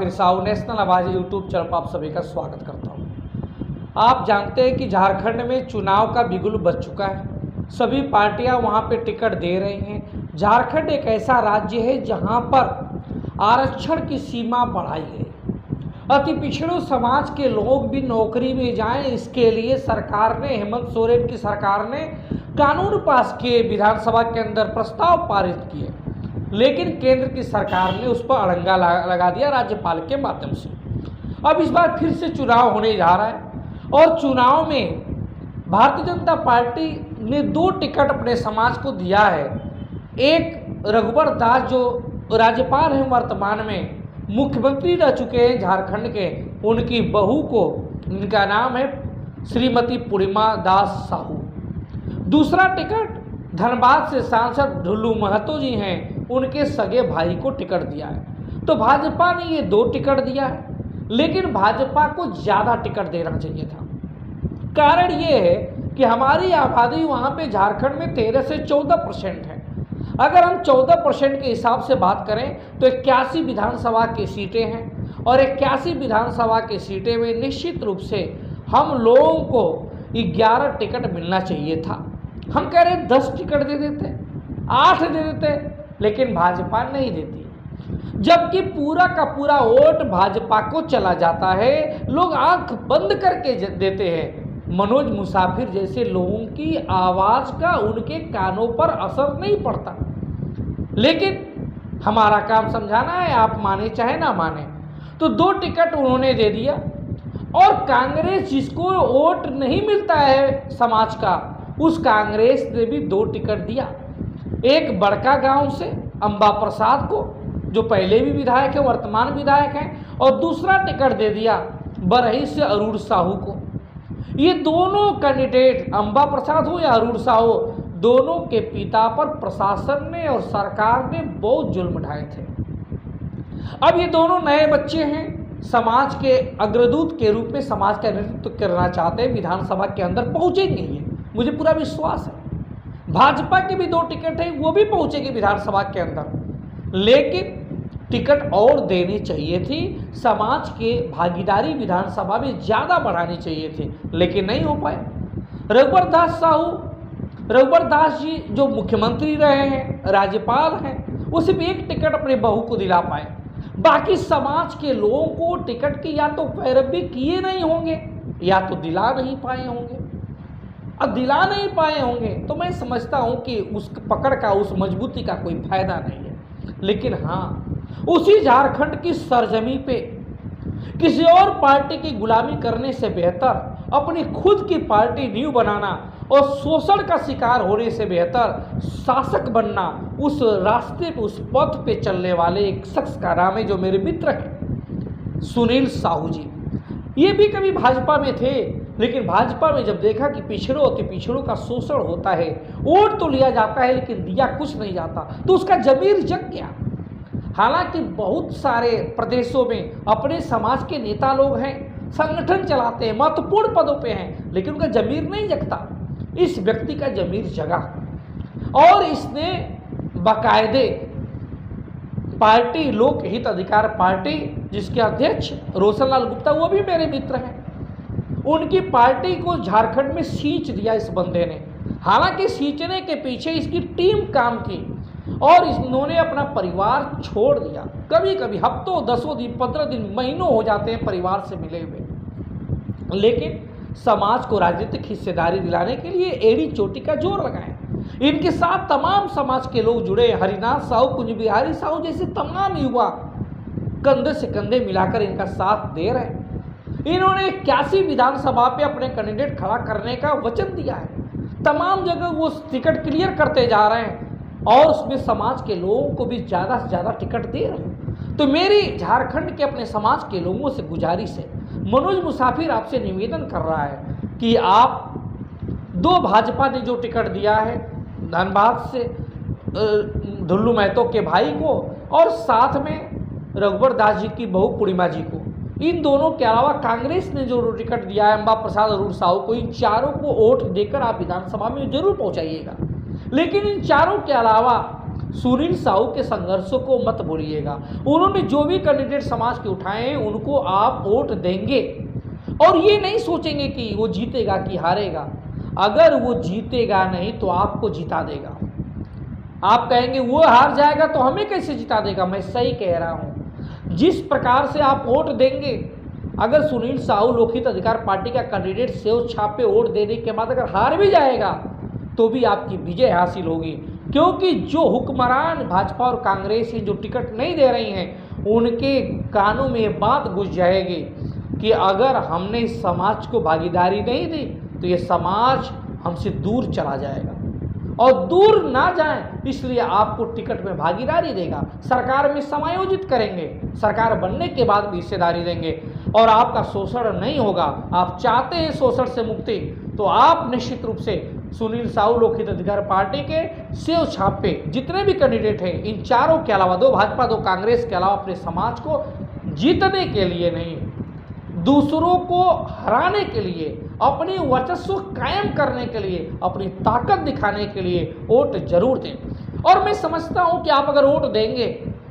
Zakir Sahu national आवाज़ YouTube channel पर आप सभी का स्वागत करता हूं। आप जानते हैं कि झारखंड में चुनाव का बिगुल बज चुका है। सभी पार्टियां वहां पे टिकट दे रही हैं। झारखंड एक ऐसा राज्य है जहां पर आरक्षण की सीमा बढ़ाई गई। अति पिछड़ों समाज के लोग भी नौकरी में जाएं, इसके लिए सरकार ने, हेमंत सोरेन की सरकार ने कानून पास किए, विधानसभा के अंदर प्रस्ताव पारित किए, लेकिन केंद्र की सरकार ने उस पर अड़ंगा लगा दिया राज्यपाल के माध्यम से। अब इस बार फिर से चुनाव होने जा रहा है और चुनाव में भारतीय जनता पार्टी ने 2 टिकट अपने समाज को दिया है। एक रघुवर दास जो राज्यपाल हैं, वर्तमान में मुख्यमंत्री रह चुके हैं झारखंड के, उनकी बहू को, इनका नाम है श्रीमती पूर्णिमा दास साहू। दूसरा टिकट धनबाद से सांसद ढुल्लू महतो जी हैं, उनके सगे भाई को टिकट दिया है। तो भाजपा ने ये 2 टिकट दिया है, लेकिन भाजपा को ज़्यादा टिकट देना चाहिए था। कारण ये है कि हमारी आबादी वहाँ पे झारखंड में 13 से 14% है। अगर हम 14% के हिसाब से बात करें तो 81 विधानसभा की सीटें हैं और 81 विधानसभा की सीटें में निश्चित रूप से हम लोगों को 11 टिकट मिलना चाहिए था। हम कह रहे 10 टिकट दे देते, 8 दे देते, लेकिन भाजपा नहीं देती। जबकि पूरा का पूरा वोट भाजपा को चला जाता है, लोग आंख बंद करके देते हैं। मनोज मुसाफिर जैसे लोगों की आवाज़ का उनके कानों पर असर नहीं पड़ता, लेकिन हमारा काम समझाना है, आप माने चाहे ना माने। तो 2 टिकट उन्होंने दे दिया और कांग्रेस जिसको वोट नहीं मिलता है समाज का, उस कांग्रेस ने भी 2 टिकट दिया। एक बड़का गांव से अंबा प्रसाद को, जो पहले भी विधायक है, वर्तमान विधायक हैं, और दूसरा टिकट दे दिया बरही से अरूण साहू को। ये दोनों कैंडिडेट, अंबा प्रसाद हो या अरूण साहू, दोनों के पिता पर प्रशासन ने और सरकार ने बहुत जुल्म ढाए थे। अब ये दोनों नए बच्चे हैं, समाज के अग्रदूत के रूप में समाज का नेतृत्व करना चाहते हैं, विधानसभा के अंदर पहुंचेंगे, ये मुझे पूरा विश्वास है। भाजपा के भी 2 टिकट हैं, वो भी पहुंचेगी विधानसभा के अंदर, लेकिन टिकट और देनी चाहिए थी। समाज के भागीदारी विधानसभा में ज़्यादा बढ़ानी चाहिए थी, लेकिन नहीं हो पाए। रघुवर दास जी जो मुख्यमंत्री रहे हैं, राज्यपाल हैं, वो सिर्फ 1 टिकट अपने बहू को दिला पाए। बाकी समाज के लोगों को टिकट की या तो पैरवी किए नहीं होंगे या तो दिला नहीं पाए होंगे। अब दिला नहीं पाए होंगे तो मैं समझता हूं कि उस पकड़ का, उस मजबूती का कोई फायदा नहीं है। लेकिन हाँ, उसी झारखंड की सरजमी पे किसी और पार्टी की गुलामी करने से बेहतर अपनी खुद की पार्टी न्यू बनाना और शोषण का शिकार होने से बेहतर शासक बनना, उस रास्ते पे, उस पथ पे चलने वाले एक शख्स का नाम है, जो मेरे मित्र हैं, सुनील साहू जी। ये भी कभी भाजपा में थे, लेकिन भाजपा में जब देखा कि पिछड़ों अति पिछड़ों का शोषण होता है, वोट तो लिया जाता है लेकिन दिया कुछ नहीं जाता, तो उसका जमीर जग गया। हालांकि बहुत सारे प्रदेशों में अपने समाज के नेता लोग हैं, संगठन चलाते हैं, महत्वपूर्ण पदों पे हैं, लेकिन उनका जमीर नहीं जगता। इस व्यक्ति का जमीर जगा और इसने बाकायदे पार्टी, लोक हित अधिकार पार्टी, जिसके अध्यक्ष रोशनलाल गुप्ता, वो भी मेरे मित्र हैं, उनकी पार्टी को झारखंड में सींच दिया इस बंदे ने। हालांकि सींचने के पीछे इसकी टीम काम की और इन्होंने अपना परिवार छोड़ दिया। कभी कभी हफ्तों, 10 दिन, 15 दिन, महीनों हो जाते हैं परिवार से मिले हुए, लेकिन समाज को राजनीतिक हिस्सेदारी दिलाने के लिए एड़ी चोटी का जोर लगाएं। इनके साथ तमाम समाज के लोग जुड़े, हरिनाथ साहू, कुंज बिहारी साहू जैसे तमाम युवा कंधे से कंधे मिलाकर इनका साथ दे रहे हैं। इन्होंने 81 विधानसभा पे अपने कैंडिडेट खड़ा करने का वचन दिया है। तमाम जगह वो टिकट क्लियर करते जा रहे हैं और उसमें समाज के लोगों को भी ज़्यादा से ज़्यादा टिकट दे रहे हैं। तो मेरी झारखंड के अपने समाज के लोगों से गुजारिश है, मनोज मुसाफिर आपसे निवेदन कर रहा है कि आप 2 भाजपा ने जो टिकट दिया है, धनबाद से ढुल्लू महतो के भाई को और साथ में रघुवर दास जी की बहू पूर्णिमा जी को, इन दोनों के अलावा कांग्रेस ने जो टिकट दिया है अंबा प्रसाद, अरूण साहू को, इन चारों को वोट देकर आप विधानसभा में जरूर पहुंचाइएगा। लेकिन इन चारों के अलावा सुनील साहू के संघर्षों को मत भूलिएगा। उन्होंने जो भी कैंडिडेट समाज के उठाए हैं उनको आप वोट देंगे और ये नहीं सोचेंगे कि वो जीतेगा कि हारेगा। अगर वो जीतेगा नहीं तो आपको जिता देगा। आप कहेंगे वो हार जाएगा तो हमें कैसे जिता देगा। मैं सही कह रहा हूँ, जिस प्रकार से आप वोट देंगे, अगर सुनील साहू लोकहित अधिकार पार्टी का कैंडिडेट सेव छापे वोट देने के बाद अगर हार भी जाएगा तो भी आपकी विजय हासिल होगी, क्योंकि जो हुक्मरान भाजपा और कांग्रेस जो टिकट नहीं दे रही हैं उनके कानों में ये बात घुस जाएगी कि अगर हमने इस समाज को भागीदारी नहीं दी तो ये समाज हमसे दूर चला जाएगा और दूर ना जाए इसलिए आपको टिकट में भागीदारी देगा, सरकार में समायोजित करेंगे, सरकार बनने के बाद भी हिस्सेदारी देंगे और आपका शोषण नहीं होगा। आप चाहते हैं शोषण से मुक्ति, तो आप निश्चित रूप से सुनील साहू लोकहित अधिकार पार्टी के सेव छापे जितने भी कैंडिडेट हैं, इन चारों के अलावा, दो भाजपा दो कांग्रेस के अलावा, अपने समाज को जीतने के लिए नहीं, दूसरों को हराने के लिए, अपनी वर्चस्व कायम करने के लिए, अपनी ताकत दिखाने के लिए वोट जरूर दें। और मैं समझता हूं कि आप अगर वोट देंगे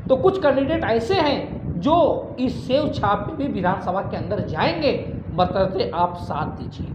तो कुछ कैंडिडेट ऐसे हैं जो इस सेव छाप में भी विधानसभा के अंदर जाएंगे, बशर्ते आप साथ दीजिए।